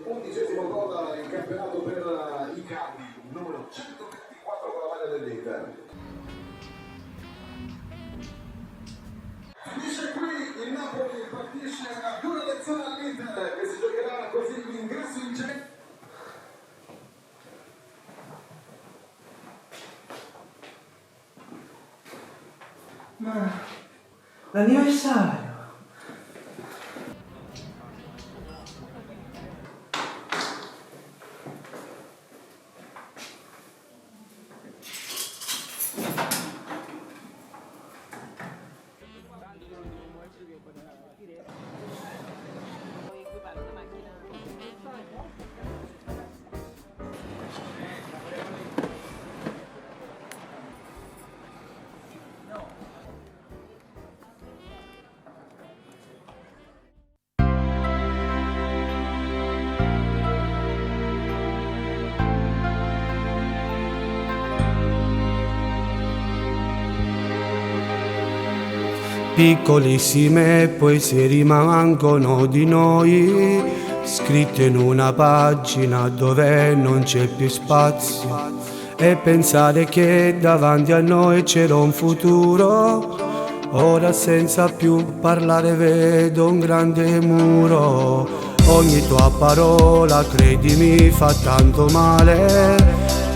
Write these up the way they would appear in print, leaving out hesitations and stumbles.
11° gol in campionato per i Capi, numero 124 con la maglia dell'Inter. Finisce qui il Napoli, partisce a dura lezione all'Inter che si giocherà così l'ingresso in genere. Ma l'anniversario! Piccolissime poesie rimangono di noi, scritte in una pagina dove non c'è più spazio. E pensare che davanti a noi c'era un futuro, ora senza più parlare vedo un grande muro. Ogni tua parola, credimi, fa tanto male,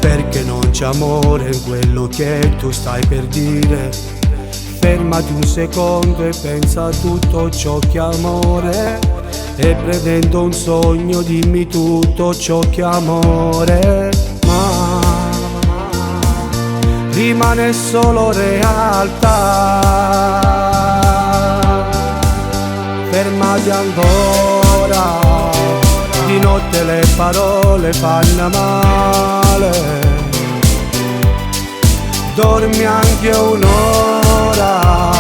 perché non c'è amore in quello che tu stai per dire. Fermati un secondo e pensa a tutto ciò che è amore, e prendendo un sogno dimmi tutto ciò che è amore. Ma rimane solo realtà. Fermati ancora, di notte le parole fanno male. Dormi anche un'ora,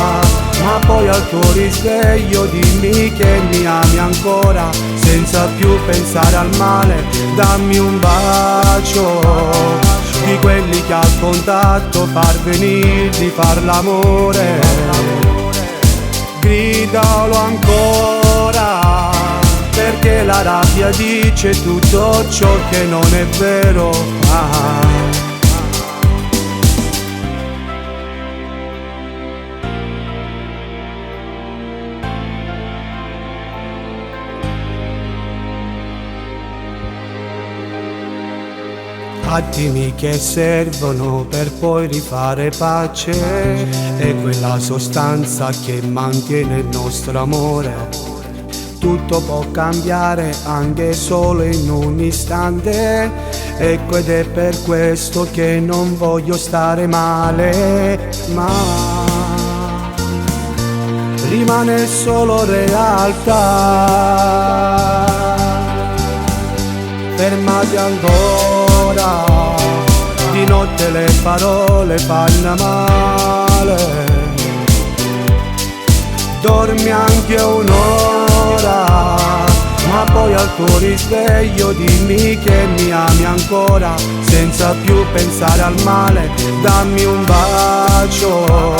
ma poi al tuo risveglio dimmi che mi ami ancora, senza più pensare al male. Dammi un bacio, di quelli che al contatto far venire di far l'amore. Gridalo ancora, perché la rabbia dice tutto ciò che non è vero. Attimi che servono per poi rifare pace, è quella sostanza che mantiene il nostro amore. Tutto può cambiare anche solo in un istante, ecco, ed è per questo che non voglio stare male. Ma rimane solo realtà. Fermati ancora, di notte le parole fanno male. Dormi anche un'ora, ma poi al tuo risveglio dimmi che mi ami ancora, senza più pensare al male. Dammi un bacio,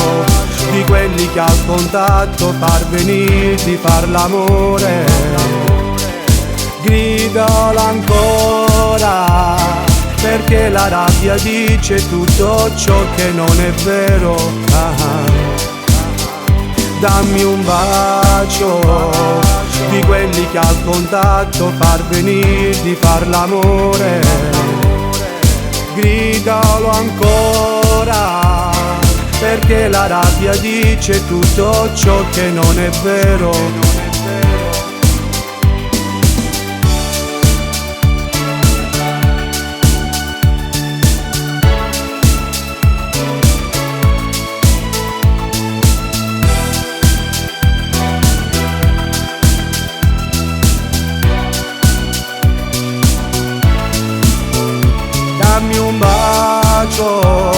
di quelli che al contatto far venire di far l'amore. Gridalo ancora, perché la rabbia dice tutto ciò che non è vero. Dammi un bacio, di quelli che al contatto far venire di far l'amore. Gridalo ancora, perché la rabbia dice tutto ciò che non è vero. Dammi un bacio,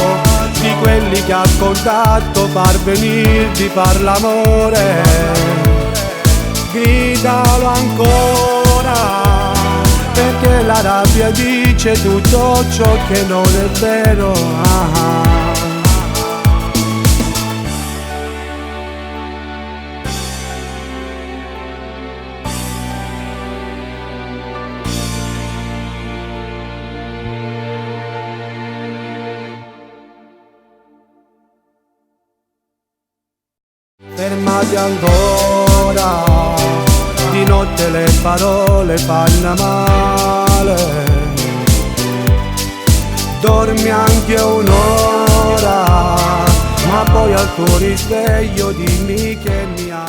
di quelli che al contatto far venire di far l'amore. Gridalo ancora, perché la rabbia dice tutto ciò che non è vero. innamorati ancora, di notte le parole fanno male. Dormi anche un'ora, ma poi al tuo risveglio dimmi che mi ami.